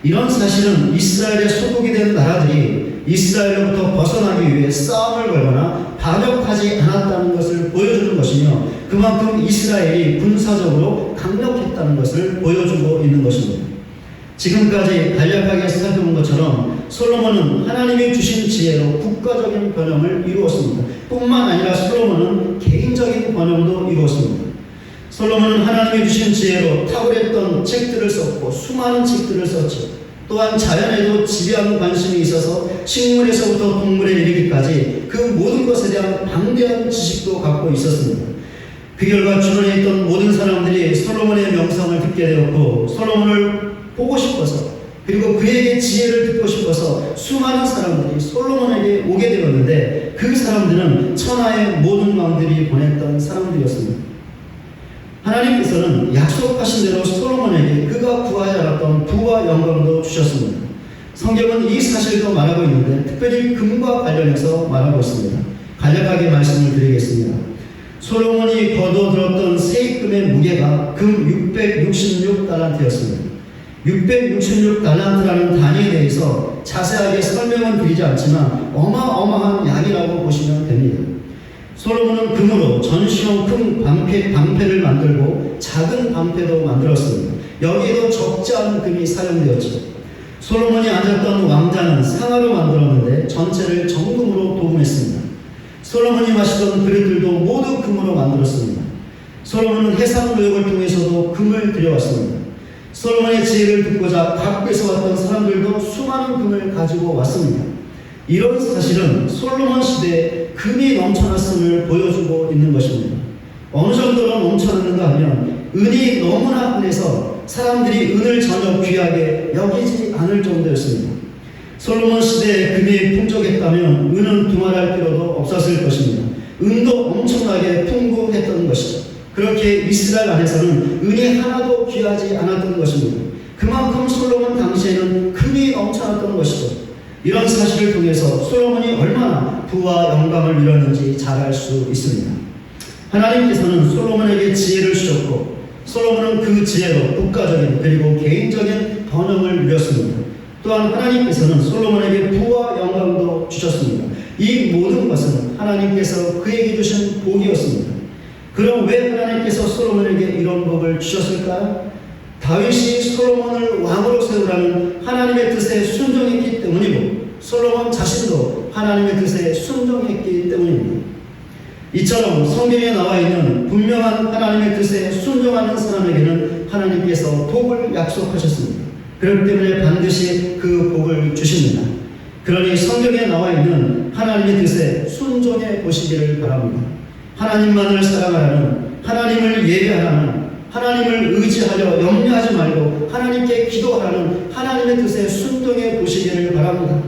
이런 사실은 이스라엘의 소국이 된 나라들이 이스라엘로부터 벗어나기 위해 싸움을 걸거나 반역하지 않았다는 것을 보여주는 것이며 그만큼 이스라엘이 군사적으로 강력했다는 것을 보여주고 있는 것입니다. 지금까지 간략하게 살펴본 것처럼 솔로몬은 하나님이 주신 지혜로 국가적인 번영을 이루었습니다. 뿐만 아니라 솔로몬은 개인적인 번영도 이루었습니다. 솔로몬은 하나님이 주신 지혜로 탁월했던 책들을 썼고 수많은 책들을 썼죠. 또한 자연에도 지대한 관심이 있어서 식물에서부터 동물에 이르기까지 그 모든 것에 대한 방대한 지식도 갖고 있었습니다. 그 결과 주변에 있던 모든 사람들이 솔로몬의 명성을 듣게 되었고 솔로몬을 보고 싶어서 그리고 그에게 지혜를 듣고 싶어서 수많은 사람들이 솔로몬에게 오게 되었는데 그 사람들은 천하의 모든 왕들이 보냈던 사람들이었습니다. 하나님께서는 약속하신 대로 솔로몬에게 그가 구하지 않았던 부와 영광도 주셨습니다. 성경은 이 사실도 말하고 있는데 특별히 금과 관련해서 말하고 있습니다. 간략하게 말씀을 드리겠습니다. 솔로몬이 거둬들었던 세입금의 무게가 금 666달란트였습니다. 666달란트라는 단위에 대해서 자세하게 설명은 드리지 않지만 어마어마한 양이라고 보시면 됩니다. 솔로몬은 금으로 전시용 큰 방패를 만들고 작은 방패도 만들었습니다. 여기에도 적지 않은 금이 사용되었죠. 솔로몬이 앉았던 왕자는 상아로 만들었는데 전체를 정금으로 도금했습니다. 솔로몬이 마시던 그릇들도 모두 금으로 만들었습니다. 솔로몬은 해상무역을 통해서도 금을 들여왔습니다. 솔로몬의 지혜를 듣고자 각국에서 왔던 사람들도 수많은 금을 가지고 왔습니다. 이런 사실은 솔로몬 시대에 금이 넘쳐났음을 보여주고 있는 것입니다. 어느 정도로 넘쳐났는가 하면 은이 너무나 흔해서 사람들이 은을 전혀 귀하게 여기지 않을 정도였습니다. 솔로몬 시대에 금이 풍족했다면 은은 두말할 필요도 없었을 것입니다. 은도 엄청나게 풍부했던 것이죠. 그렇게 이스라엘 안에서는 은이 하나도 귀하지 않았던 것입니다. 그만큼 솔로몬 당시에는 금이 넘쳐났던 것이죠. 이런 사실을 통해서 솔로몬이 얼마나 부와 영광을 누렸는지 잘 알 수 있습니다. 하나님께서는 솔로몬에게 지혜를 주셨고 솔로몬은 그 지혜로 국가적인 그리고 개인적인 번영을 누렸습니다. 또한 하나님께서는 솔로몬에게 부와 영광도 주셨습니다. 이 모든 것은 하나님께서 그에게 주신 복이었습니다. 그럼 왜 하나님께서 솔로몬에게 이런 복을 주셨을까요? 다윗이 솔로몬을 왕으로 세우라는 하나님의 뜻에 순종했기 때문이고 솔로몬 자신도 하나님의 뜻에 순종했기 때문입니다. 이처럼 성경에 나와 있는 분명한 하나님의 뜻에 순종하는 사람에게는 하나님께서 복을 약속하셨습니다. 그렇기 때문에 반드시 그 복을 주십니다. 그러니 성경에 나와 있는 하나님의 뜻에 순종해 보시기를 바랍니다. 하나님만을 사랑하라는, 하나님을 예배하라는, 하나님을 의지하려 염려하지 말고 하나님께 기도하라는 하나님의 뜻에 순종해 보시기를 바랍니다.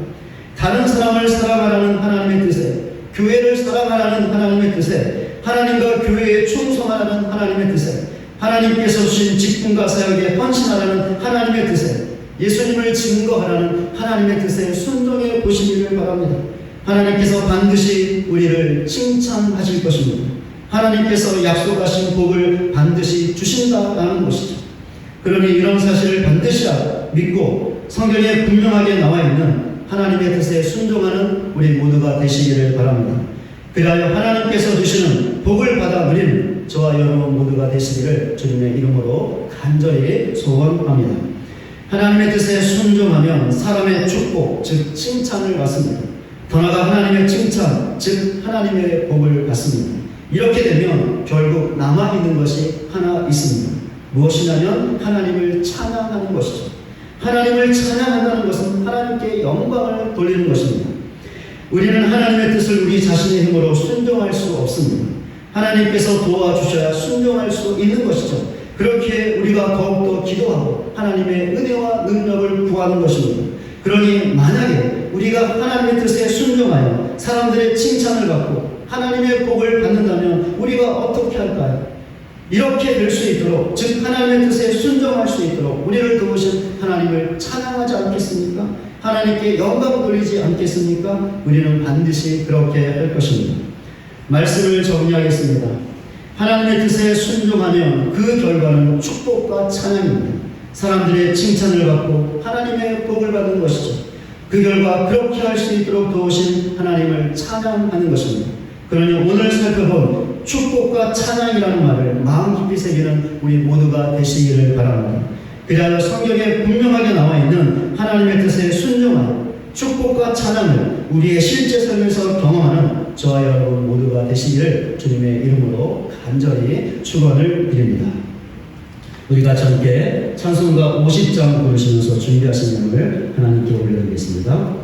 다른 사람을 사랑하라는 하나님의 뜻에, 교회를 사랑하라는 하나님의 뜻에, 하나님과 교회에 충성하라는 하나님의 뜻에, 하나님께서 주신 직분과 사역에 헌신하라는 하나님의 뜻에, 예수님을 증거하라는 하나님의 뜻에 순종해 보시기를 바랍니다. 하나님께서 반드시 우리를 칭찬하실 것입니다. 하나님께서 약속하신 복을 반드시 주신다라는 것이죠. 그러니 이런 사실을 반드시 믿고 성경에 분명하게 나와 있는 하나님의 뜻에 순종하는 우리 모두가 되시기를 바랍니다. 그리하여 하나님께서 주시는 복을 받아 누리는 저와 여러분 모두가 되시기를 주님의 이름으로 간절히 소원합니다. 하나님의 뜻에 순종하면 사람의 축복, 즉 칭찬을 받습니다. 더 나아가 하나님의 칭찬, 즉 하나님의 복을 받습니다. 이렇게 되면 결국 남아있는 것이 하나 있습니다. 무엇이냐면 하나님을 찬양하는 것이죠. 하나님을 찬양한다는 것은 하나님께 영광을 돌리는 것입니다. 우리는 하나님의 뜻을 우리 자신의 힘으로 순종할 수 없습니다. 하나님께서 도와주셔야 순종할 수 있는 것이죠. 그렇게 우리가 더욱더 기도하고 하나님의 은혜와 능력을 구하는 것입니다. 그러니 만약에 우리가 하나님의 뜻에 순종하여 사람들의 칭찬을 받고 하나님의 복을 받는다면 우리가 어떻게 할까요? 이렇게 될 수 있도록, 즉 하나님의 뜻에 순종할 수 있도록 우리를 도우신 하나님을 찬양하지 않겠습니까? 하나님께 영광 돌리지 않겠습니까? 우리는 반드시 그렇게 할 것입니다. 말씀을 정리하겠습니다. 하나님의 뜻에 순종하면 그 결과는 축복과 찬양입니다. 사람들의 칭찬을 받고 하나님의 복을 받는 것이죠. 그 결과 그렇게 할 수 있도록 도우신 하나님을 찬양하는 것입니다. 그러니 오늘 살펴본 축복과 찬양이라는 말을 마음 깊이 새기는 우리 모두가 되시기를 바랍니다. 그리하여 성경에 분명하게 나와 있는 하나님의 뜻에 순종하여 축복과 찬양을 우리의 실제 삶에서 경험하는 저와 여러분 모두가 되시기를 주님의 이름으로 간절히 축원을 드립니다. 우리 같이 함께 찬송가 50장 부르시면서 준비하신 양을 하나님께 올려드리겠습니다.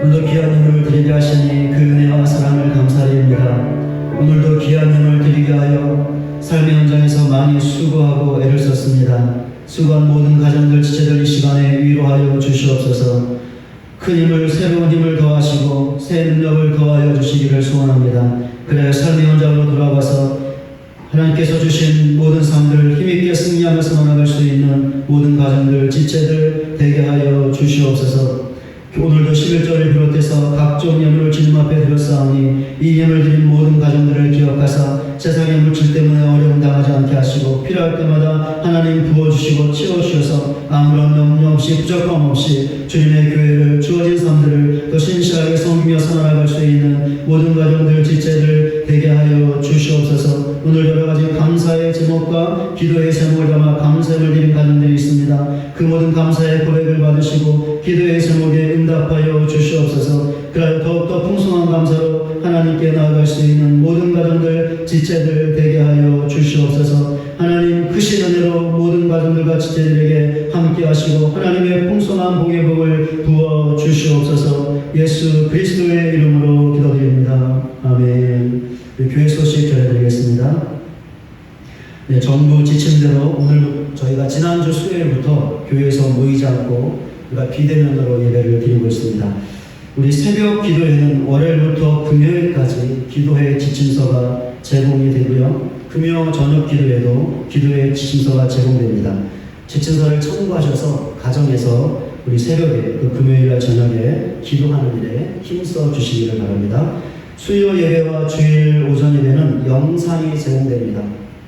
오늘도 귀한 예물을 드리게 하시니 그 은혜와 사랑을 감사드립니다. 오늘도 귀한 예물을 드리게 하여 삶의 현장에서 많이 수고하고 애를 썼습니다. 수고한 모든 가정들, 지체들 이 시간에 위로하여 주시옵소서. 큰 힘을, 새로운 힘을 더하시고 새 능력을 더하여 주시기를 소원합니다. 그래야 삶의 현장으로 돌아와서 하나님께서 주신 모든 삶들을 힘있게 승리하면서 나아갈 수 있는 모든 가정들, 지체들 되게 하여 주시옵소서. 오늘도 11절을 비롯해서 각종 예물을 주님 앞에 드렸사오니 이 예물 드린 모든 가정들을 기억하사 세상의 물질 때문에 어려움 당하지 않게 하시고 필요할 때마다 하나님 부어주시고 채워주셔서 아무런 염려 없이 부족함 없이 주님의 교회를 주어진 삶들을 더 신실하게 섬기며 살아나갈 수 있는 모든 가정들, 지체들 되게 하여 주시옵소서. 오늘 여러 가지 감사의 제목과 기도의 제목을 담아 감사를 드린 가정들이 있습니다. 그 모든 감사의 고백을 받으시고 기도의 제목에 응답하여 주시옵소서. 그러나 더욱더 풍성한 감사로 하나님께 나아갈 수 있는 모든 가정들, 지체들 되게 하여 주시옵소서. 하나님 크신 은혜로 모든 가정들과 지체들에게 함께 하시고 하나님의 풍성한 복의 복을 부어 주시옵소서. 예수 그리스도의 이름으로 기도드립니다. 아멘. 교회 소식 전해드리겠습니다. 네, 정부 지침대로 오늘 저희가 지난주 수요일부터 교회에서 모이지 않고 우리가 비대면으로 예배를 드리고 있습니다. 우리 새벽 기도회는 월요일부터 금요일까지 기도회 지침서가 제공이 되고요. 금요 저녁 기도회도 기도회 지침서가 제공됩니다. 지침서를 참고하셔서 가정에서 우리 새벽에 그 금요일 저녁에 기도하는 일에 힘써 주시기를 바랍니다. 수요 예배와 주일 오전 예배는 영상이 제공됩니다.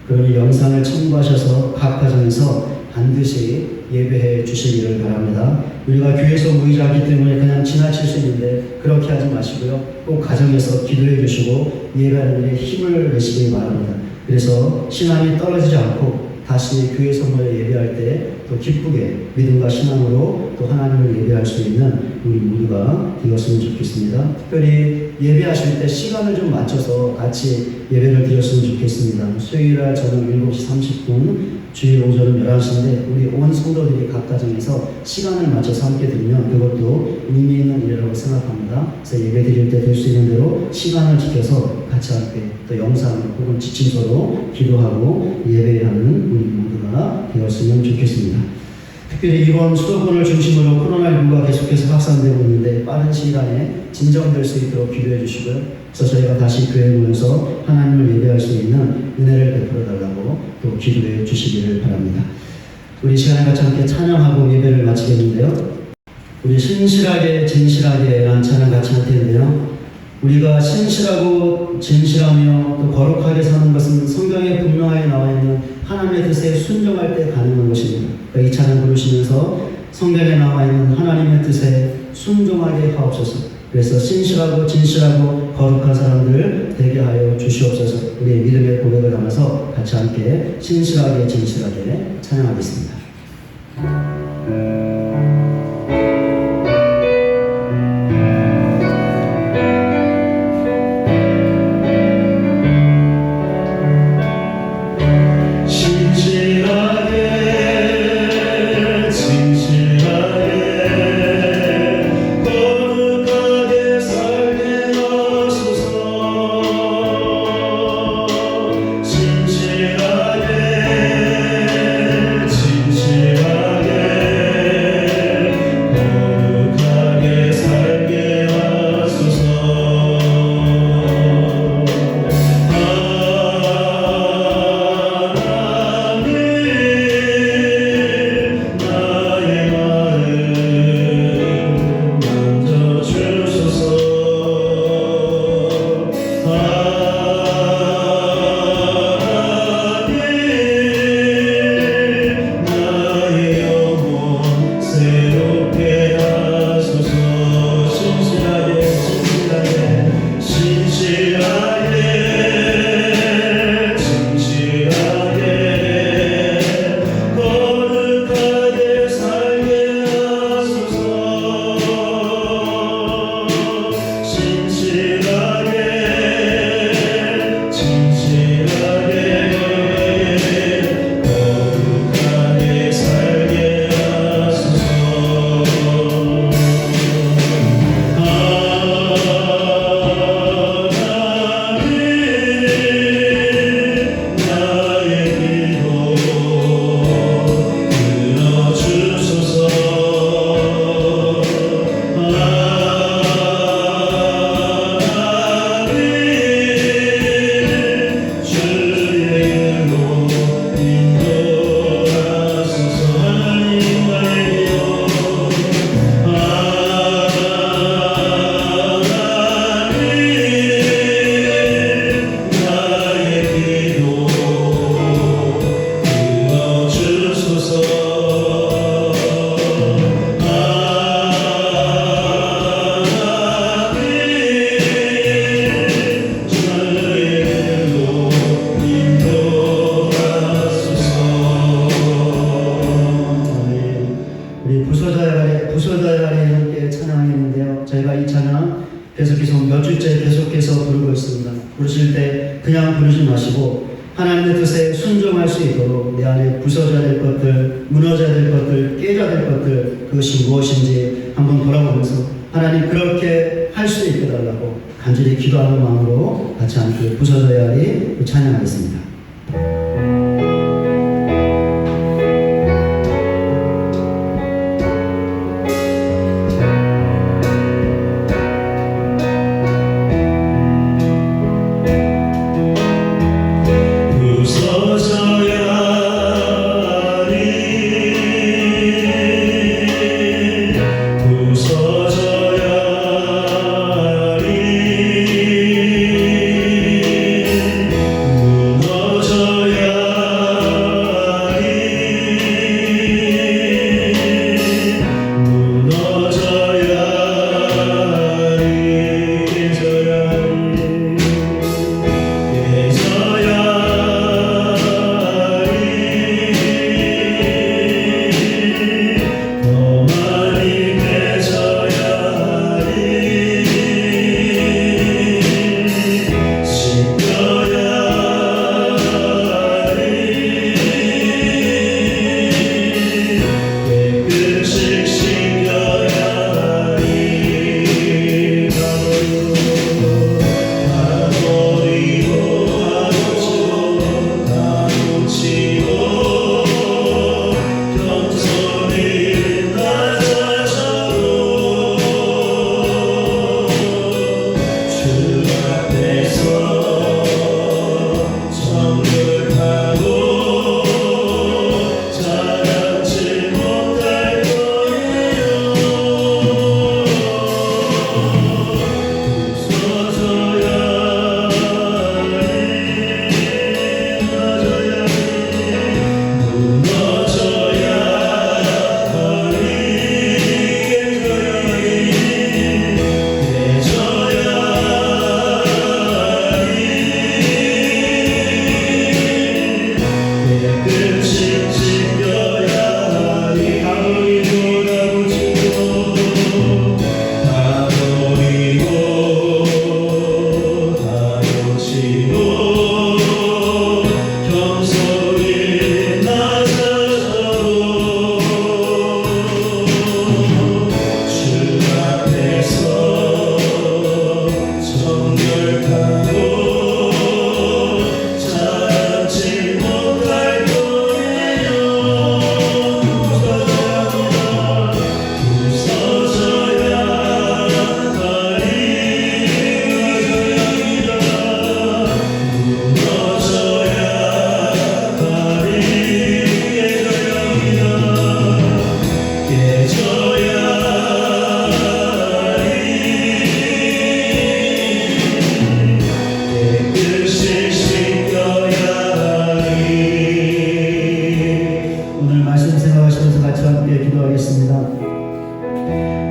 그러니 영상을 참고하셔서 각 가정에서 반드시 예배해 주시기를 바랍니다. 우리가 교회에서 모이지 않기 때문에 그냥 지나칠 수 있는데 그렇게 하지 마시고요. 꼭 가정에서 기도해 주시고 예배하는 일에 힘을 내시기 바랍니다. 그래서 신앙이 떨어지지 않고 다시 교회에서 모여 예배할 때 또 기쁘게 믿음과 신앙으로 또 하나님을 예배할 수 있는 우리 모두가 되었으면 좋겠습니다. 특별히 예배하실 때 시간을 좀 맞춰서 같이 예배를 드렸으면 좋겠습니다. 수요일날 저녁 7시 30분, 주일 오전은 11시인데 우리 온 성도들이 각 가정에서 시간을 맞춰서 함께 드리면 그것도 의미 있는 일이라고 생각합니다. 그래서 예배 드릴 때 될 수 있는 대로 시간을 지켜서 같이 함께 또 영상 혹은 지침서로 기도하고 예배하는 우리 모두가 되었으면 좋겠습니다. 특별히 이번 수도권을 중심으로 코로나19가 계속해서 확산되고 있는데 빠른 시일 안에 진정될 수 있도록 기도해 주시고요. 그래서 저희가 다시 교회에 모여서 하나님을 예배할 수 있는 은혜를 베풀어 달라고 또 기도해 주시기를 바랍니다. 우리 시간에 같이 함께 찬양하고 예배를 마치겠는데요. 우리 신실하게 진실하게 라는 찬양 같이 할 텐데요. 우리가 신실하고 진실하며 또 거룩하게 사는 것은 성경에 분명하게 나와 있는 하나님의 뜻에 순종할 때 가능한 것입니다. 그러니까 이 찬양 부르시면서 성경에 나와 있는 하나님의 뜻에 순종하게 하옵소서. 그래서 신실하고 진실하고 거룩한 사람들 되게 하여 주시옵소서. 우리의 믿음의 고백을 담아서 같이 함께 신실하게 진실하게 찬양하겠습니다. 진실하게 부서자리 함께 찬양했는데요. 저희가 이 찬양 계속해서 몇 주째 계속해서 부르고 있습니다. 부르실 때 그냥 부르지 마시고 하나님의 뜻에 순종할 수 있도록 내 안에 부서져야 될 것들, 무너져야 될 것들, 깨져야 될 것들, 그것이 무엇인지 한번 돌아보면서 하나님 그렇게 할 수 있게 달라고 간절히 기도하는 마음으로 같이 함께 부서져야 하리 찬양하겠습니다.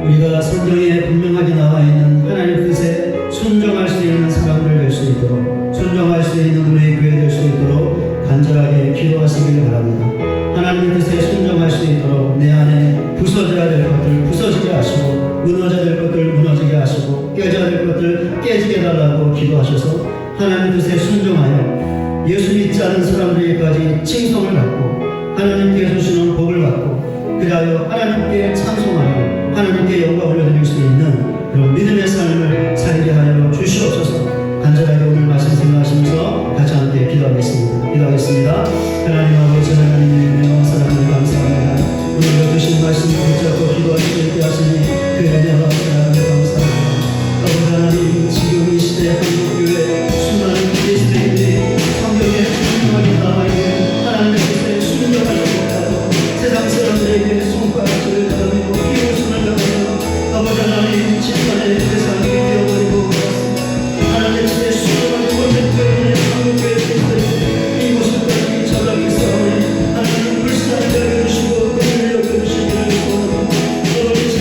우리가 성경에 분명하게 나와 있는 하나님 뜻에 순종할 수 있는 사람들 될 수 있도록, 순종할 수 있는 우리의 교회 될 수 있도록 간절하게 기도하시길 바랍니다. 하나님 뜻에 순종할 수 있도록 내 안에 부서져야 될 것들 부서지게 하시고, 무너져야 될 것들 무너지게 하시고, 깨져야 될 것들 깨지게 달라고 기도하셔서 하나님 뜻에 순종하여 예수 믿지 않은 사람들에게까지 칭송을 받고 하나님께 주시는 복을 받고, 그리하여 하나님께 찬송하여 하나님께 영광을 올려드릴 수 있는 그런 믿음의 삶을 살게 하여 주시옵소서. 간절하게 오늘 말씀 생각하시면서 같이 함께 기도하겠습니다. 하나님 아버지, 하나님의 은혜와 사랑을 감사합니다. 오늘 주신 말씀 붙잡고 기도할 수 있게 하시니 그 은혜와 사랑을 감사합니다. 아버지 하나님, 지금 이 시대 한국교회 수많은 그리스도인들이 성경에 분명하게 나와있는 하나님의 뜻에 순종하지 못하고 세상 사람들에게 손가락질을 받아내고 비웃음을 당하며 아버지 하나님 집단의 대상이 되어버리고 하나님의 뜻에 순종하지 못했기 때문에 한국교회 그리스도인들이 이곳을까지 전락이 싸우니 하나님 불쌍히 여겨주시고 은혜를 여겨주시기를 원합니다.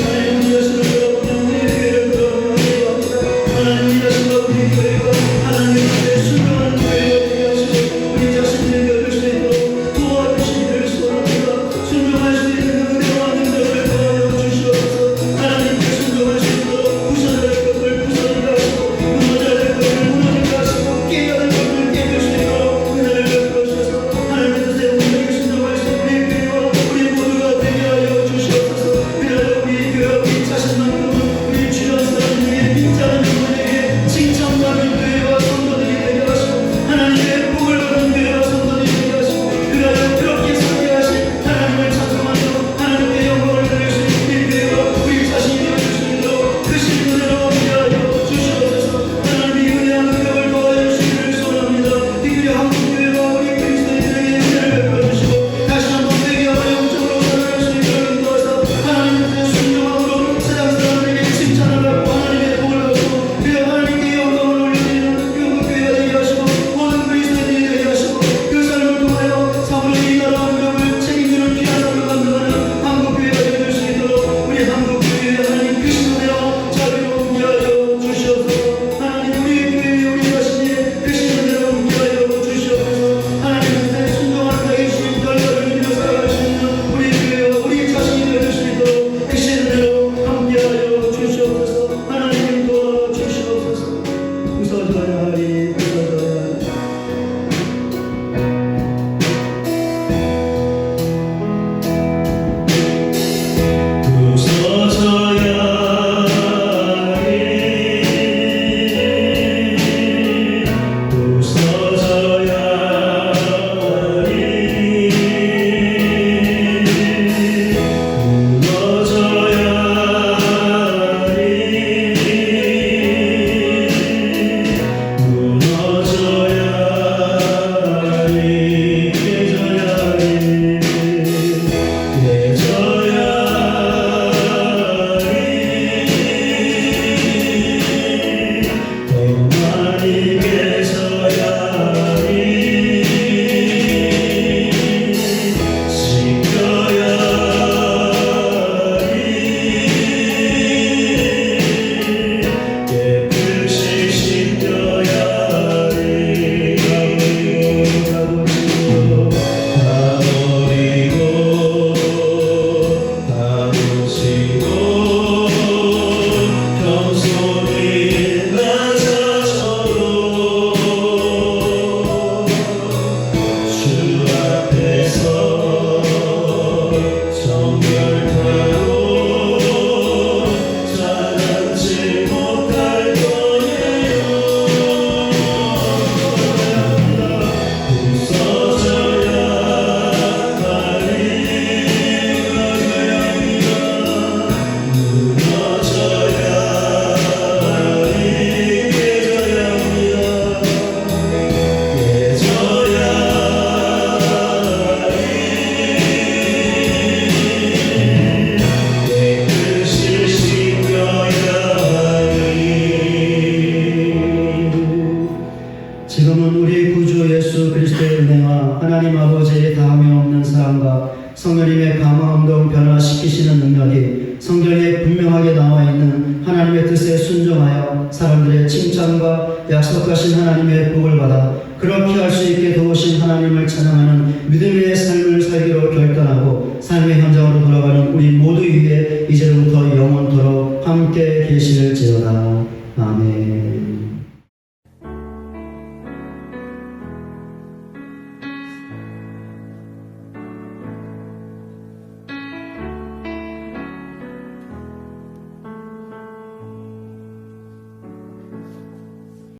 나와 있는 하나님의 뜻에 순종하여 사람들의 칭찬과 약속하신 하나님의 복을 받아 그렇게 할 수 있게 도우신 하나님을 찬양하는 믿음의 삶을 살기로 결단하고 삶의 현장으로 돌아가는 우리 모두 위에 이제부터 영원토록 함께 계실지어다. 아멘.